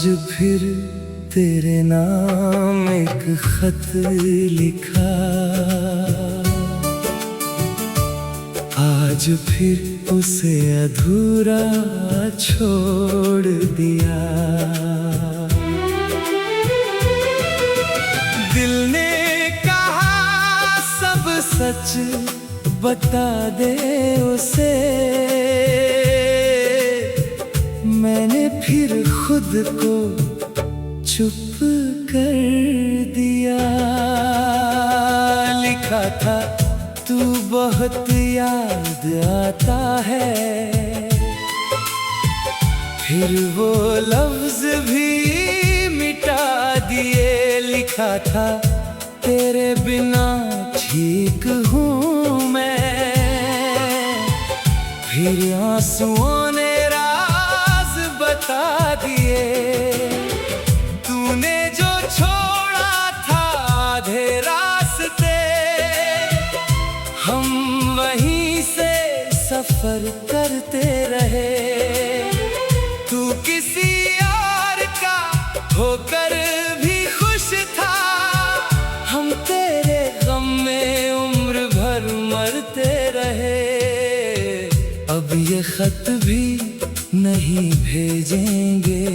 आज फिर तेरे नाम एक खत लिखा, आज फिर उसे अधूरा छोड़ दिया। दिल ने कहा सब सच बता दे उसे, मैंने फिर खुद को चुप कर दिया। लिखा था तू बहुत याद आता है, फिर वो लफ्ज भी मिटा दिए। लिखा था तेरे बिना ठीक हूँ मैं, फिर आंसुओं ने राज बता दिए। तूने जो छोड़ा था आधे रास्ते, हम वहीं से सफर करते रहे। तू किसी और का होकर भी खुश था, हम तेरे गम में उम्र भर मरते रहे। अब ये खत भी नहीं भेजेंगे,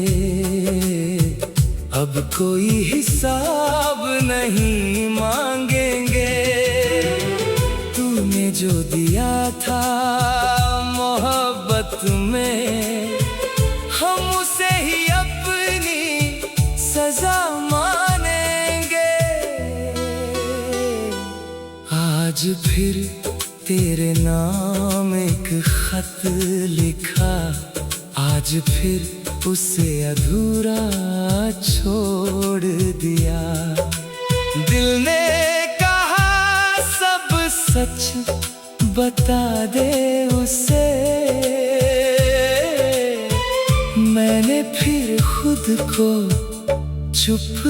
अब कोई हिसाब नहीं मांगेंगे। तूने जो दिया था मोहब्बत में, हम उसे ही अपनी सजा मानेंगे। आज फिर तेरे नाम एक खत लिखा, आज फिर उसे अधूरा छोड़ दिया। दिल ने कहा सब सच बता दे उसे, मैंने फिर खुद को चुप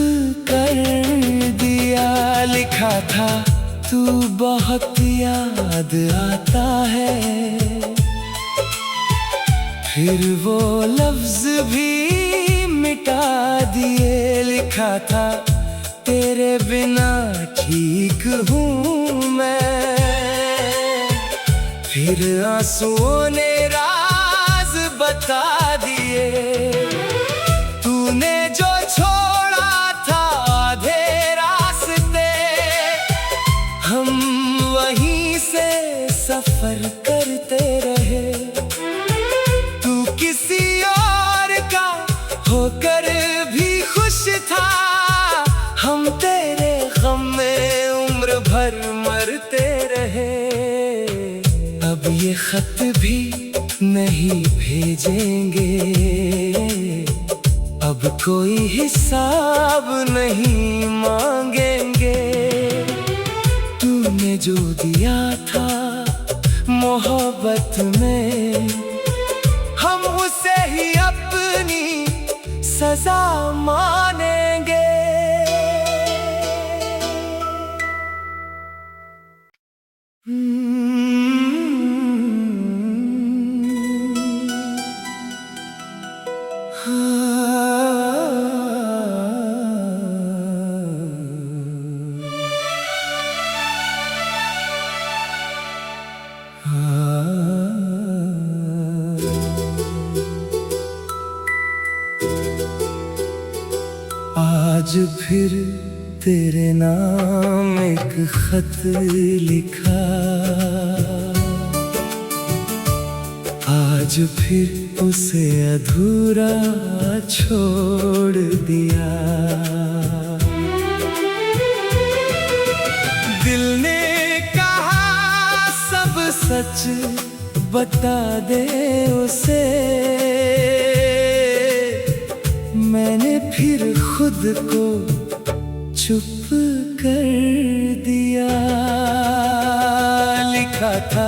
कर दिया। लिखा था तू बहुत याद आता है, फिर वो लफ्ज भी मिटा दिए। लिखा था तेरे बिना ठीक हूँ मैं, फिर आंसुओं ने राज बता दिए। तूने जो छोड़ा था आधे रास्ते, हम वहीं से सफर करते रहे। तू किसी और का होकर भी खुश था, हम तेरे गम में उम्र भर मरते रहे। अब ये खत भी नहीं भेजेंगे, अब कोई हिसाब नहीं मांगेंगे। तूने जो दिया था मोहब्बत में, हम उसे ही अपनी सजा मानेंगे। आज फिर तेरे नाम एक खत लिखा, आज फिर उसे अधूरा छोड़ दिया। दिल ने कहा सब सच बता दे उसे, मैंने फिर खुद को चुप कर दिया। लिखा था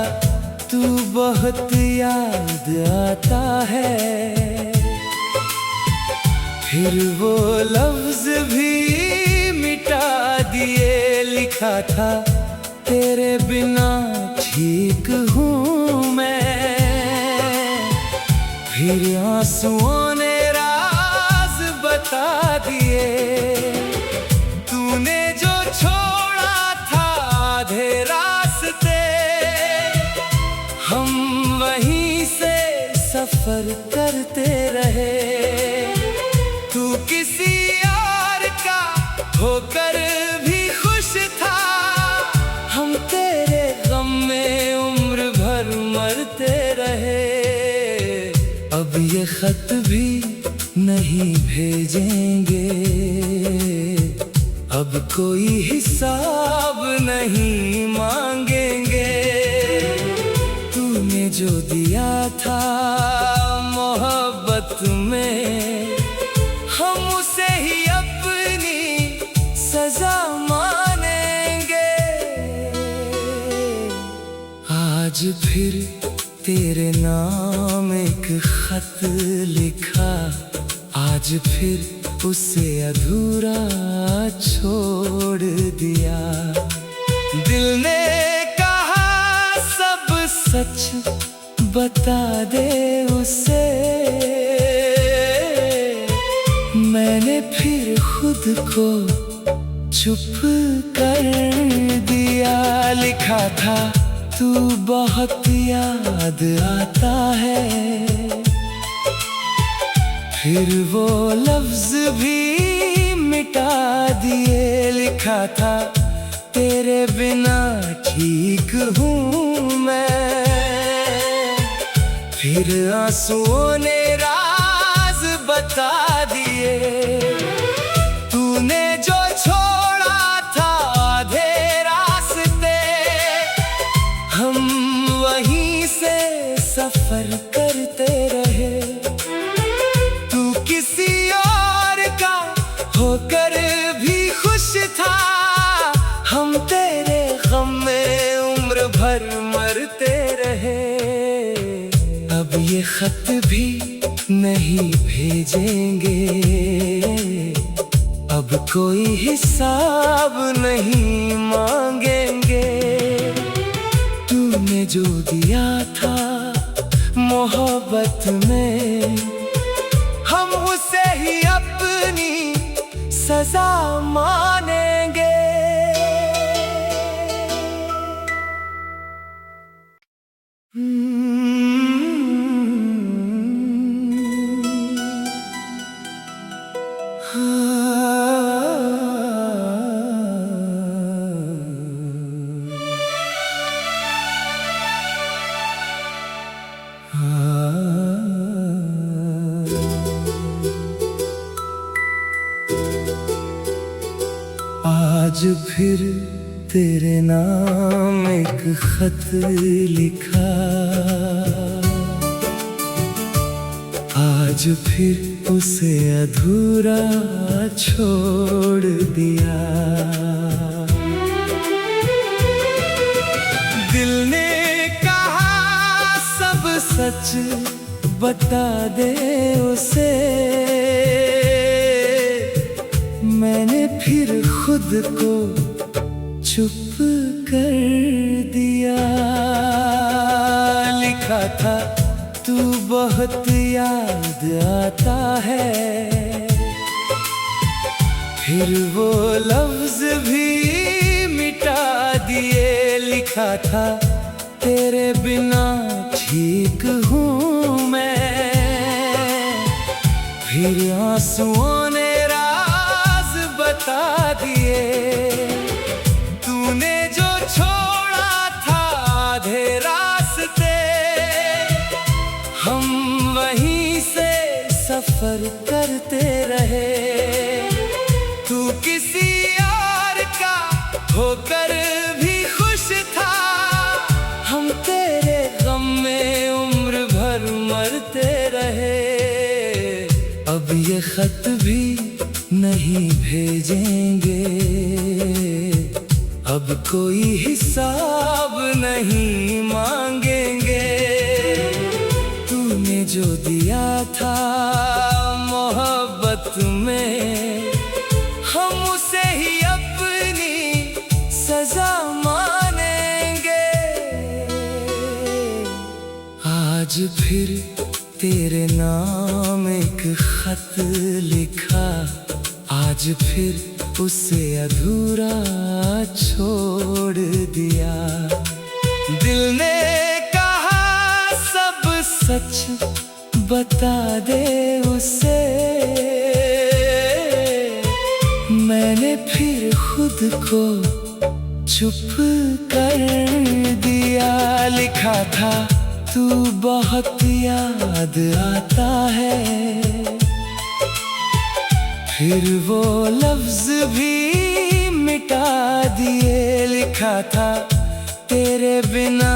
तू बहुत याद आता है, फिर वो लफ्ज भी मिटा दिए। लिखा था तेरे बिना ठीक हूँ मैं, फिर आंसुओं ने राज बता दिए। तूने जो छोड़ा था आधे रास्ते, हम वहीं से सफर करते रहे। तू किसी और का होकर भी खुश था, हम तेरे गम में उम्र भर मरते रहे। अब ये खत भी नहीं भेजेंगे, अब कोई हिसाब नहीं मांगेंगे। तूने जो दिया था मोहब्बत में, हम उसे ही अपनी सजा मानेंगे। आज फिर तेरे नाम एक खत लिखा, आज फिर उसे अधूरा छोड़ दिया। दिल ने कहा सब सच बता दे उसे, मैंने फिर खुद को चुप कर दिया। लिखा था तू बहुत याद आता है, फिर वो लफ्ज भी मिटा दिए। लिखा था तेरे बिना ठीक हूँ मैं, फिर आंसुओं ने राज बता दिए। तूने जो छोड़ा था आधे रास्ते, हम वहीं से सफर करते रहे। तू किसी और का होकर भी खुश था, हम तेरे गम में उम्र भर मरते रहे। अब ये खत भी नहीं भेजेंगे, अब कोई हिसाब नहीं मांगेंगे। तूने जो दिया था मोहब्बत में, हम उसे ही अपनी सजा मानेंगे। आज फिर तेरे नाम एक खत लिखा, आज फिर उसे अधूरा छोड़ दिया। दिल ने कहा सब सच बता दे उसे, मैंने फिर खुद को चुप कर दिया। लिखा था तू बहुत याद आता है, फिर वो लफ्ज भी मिटा दिए। लिखा था तेरे बिना ठीक हूँ मैं, फिर आंसुओं ने राज बता दिए। तूने जो छोड़ा था आधे रास्ते, हम वहीं से सफर करते रहे। तू किसी और का होकर भी खुश था, हम तेरे गम में उम्र भर मरते रहे। अब ये खत भी नहीं भेजेंगे, अब कोई हिसाब नहीं मांगेंगे। तूने जो दिया था मोहब्बत में, हम उसे ही अपनी सजा मानेंगे। आज फिर तेरे नाम एक खत लिखा, आज फिर उसे अधूरा छोड़ दिया। दिल ने कहा सब सच बता दे उसे, मैंने फिर खुद को चुप कर दिया। लिखा था तू बहुत याद आता है, फिर वो लफ्ज भी मिटा दिए। लिखा था तेरे बिना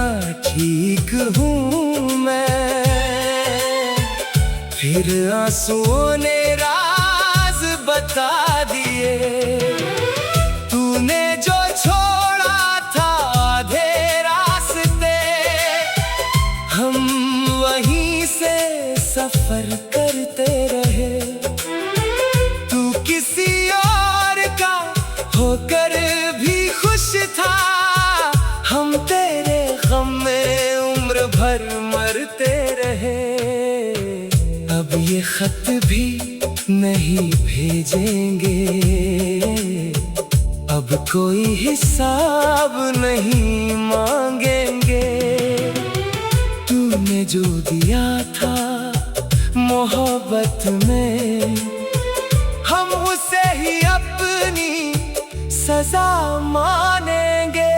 ठीक हूँ मैं, फिर आंसुओं ने राज बता दिए। तूने जो छोड़ा था आधे रास्ते, हम वहीं से सफर करते रहे। तू किसी और का होकर भी खुश था, हम तेरे गम में उम्र भर मरते रहे। अब ये खत भी नहीं भेजेंगे, अब कोई हिसाब नहीं मांगेंगे। तूने जो दिया था मोहब्बत में, हम उसे ही अपनी सजा मानेंगे।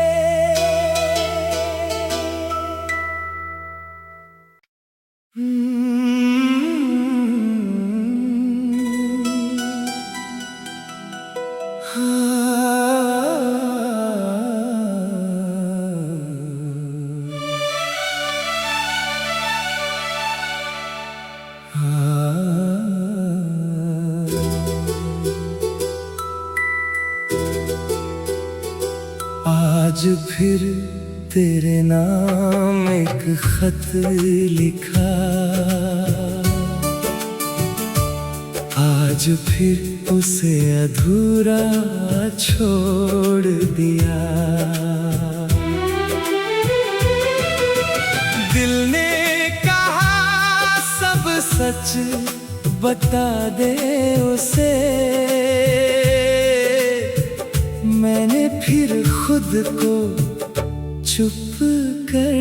आज फिर तेरे नाम एक खत लिखा, आज फिर उसे अधूरा छोड़ दिया। दिल ने कहा सब सच बता दे उसे, मैंने फिर खुद को चुप कर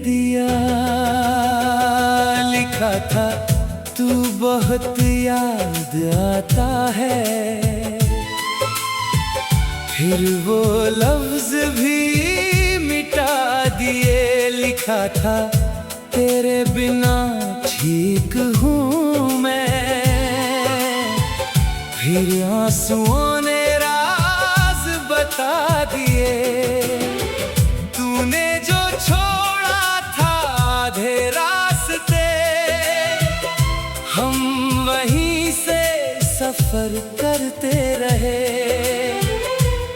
दिया। लिखा था तू बहुत याद आता है, फिर वो लफ्ज भी मिटा दिए। लिखा था तेरे बिना ठीक हूँ मैं, फिर आंसुओं ने बता दिए। तूने जो छोड़ा था आधे रास्ते, हम वहीं से सफर करते रहे।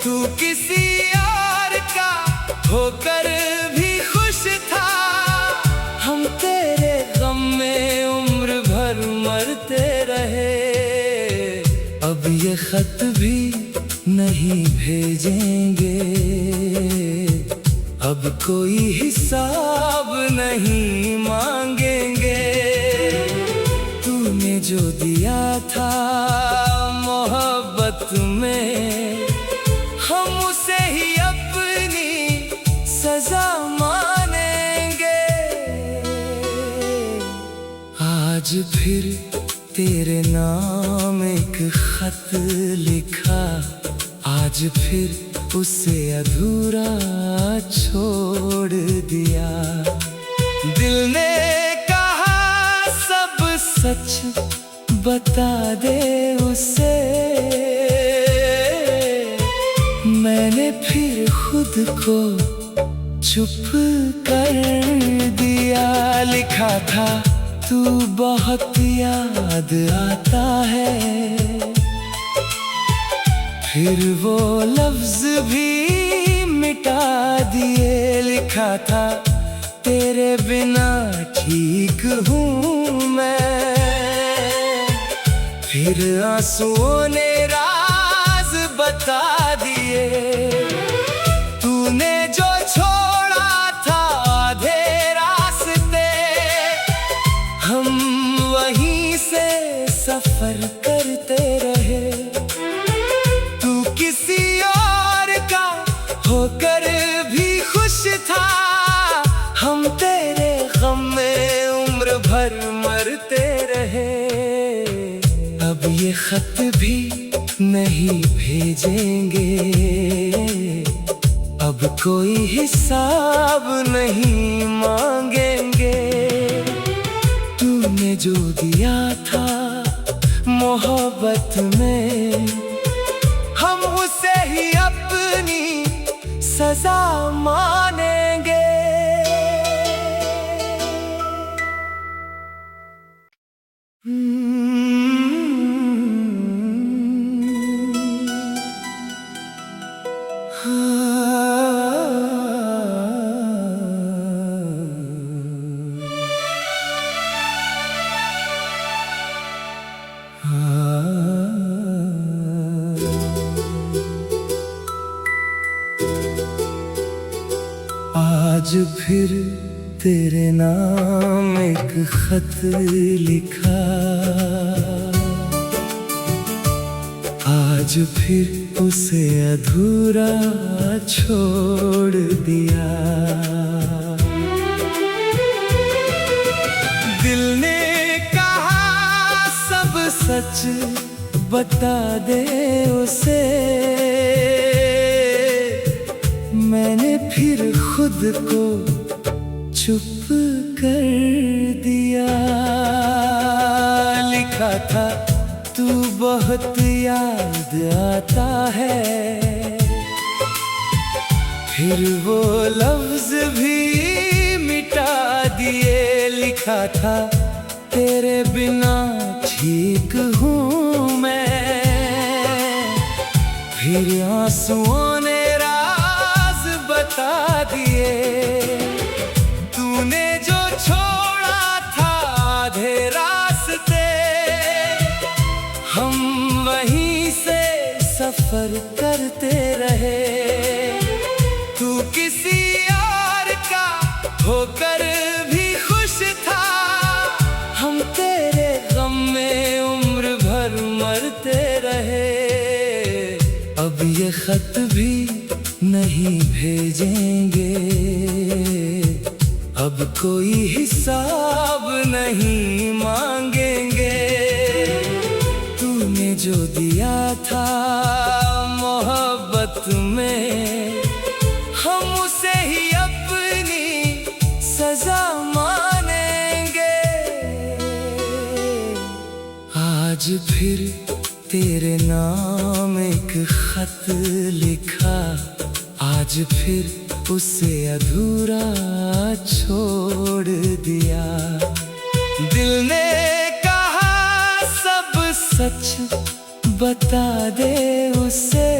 तू किसी और का होकर भी खुश था, हम तेरे गम में उम्र भर मरते रहे। अब ये खत भी नहीं भेजेंगे, अब कोई हिसाब नहीं मांगेंगे। तूने जो दिया था मोहब्बत में, हम उसे ही अपनी सजा मानेंगे। आज फिर तेरे नाम एक खत लिखा, आज फिर उसे अधूरा छोड़ दिया। दिल ने कहा सब सच बता दे उसे, मैंने फिर खुद को चुप कर दिया। लिखा था तू बहुत याद आता है, फिर वो लफ्ज भी मिटा दिए। लिखा था तेरे बिना ठीक हूँ मैं, फिर आंसुओं ने राज बता दिए। तूने जो छोड़ा था आधे रास्ते, हम खत भी नहीं भेजेंगे, अब कोई हिसाब नहीं मांगेंगे। तूने जो दिया था मोहब्बत में, हम उसे ही अपनी सजा मानेंगे। आज फिर तेरे नाम एक खत लिखा, आज फिर उसे अधूरा छोड़ दिया। दिल ने कहा सब सच बता दे उसे, मैंने फिर खुद को चुप कर दिया। लिखा था तू बहुत याद आता है, फिर वो लफ्ज भी मिटा दिए। लिखा था तेरे बिना ठीक हूँ मैं, फिर आंसुओं ने राज बता दिए। तूने जो छोड़ा था आधे रास्ते, हम वहीं से सफर करते रहे। तू किसी और का होकर भी खुश था, हम तेरे गम में उम्र भर मरते रहे। अब ये खत भी नहीं भेजेंगे, अब कोई हिसाब नहीं मांगेंगे। तूने जो दिया था मोहब्बत में, हम उसे ही अपनी सजा मानेंगे। आज फिर तेरे नाम एक खत लिखा, आज फिर उसे अधूरा छोड़ दिया। दिल ने कहा सब सच बता दे उसे,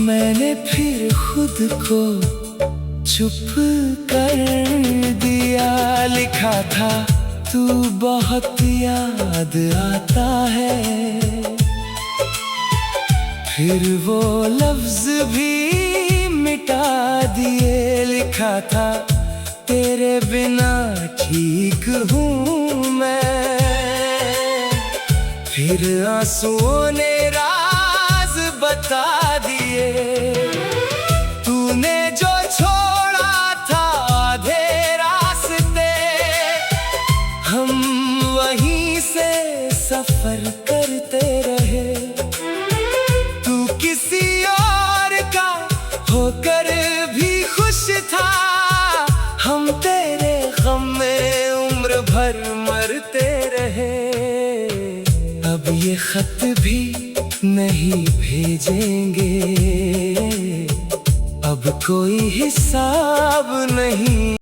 मैंने फिर खुद को चुप कर दिया। लिखा था तू बहुत याद आता है, फिर वो लफ्ज भी मिटा दिए। लिखा था तेरे बिना ठीक हूँ मैं, फिर आंसुओं ने राज बता दिए। तूने जो छोड़ा था आधे रास्ते, हम वहीं से सफर करते रहे। तू किसी और का होकर भी खुश था, हम तेरे गम में उम्र भर मरते रहे। अब ये खत भी नहीं भेजेंगे, अब कोई हिसाब नहीं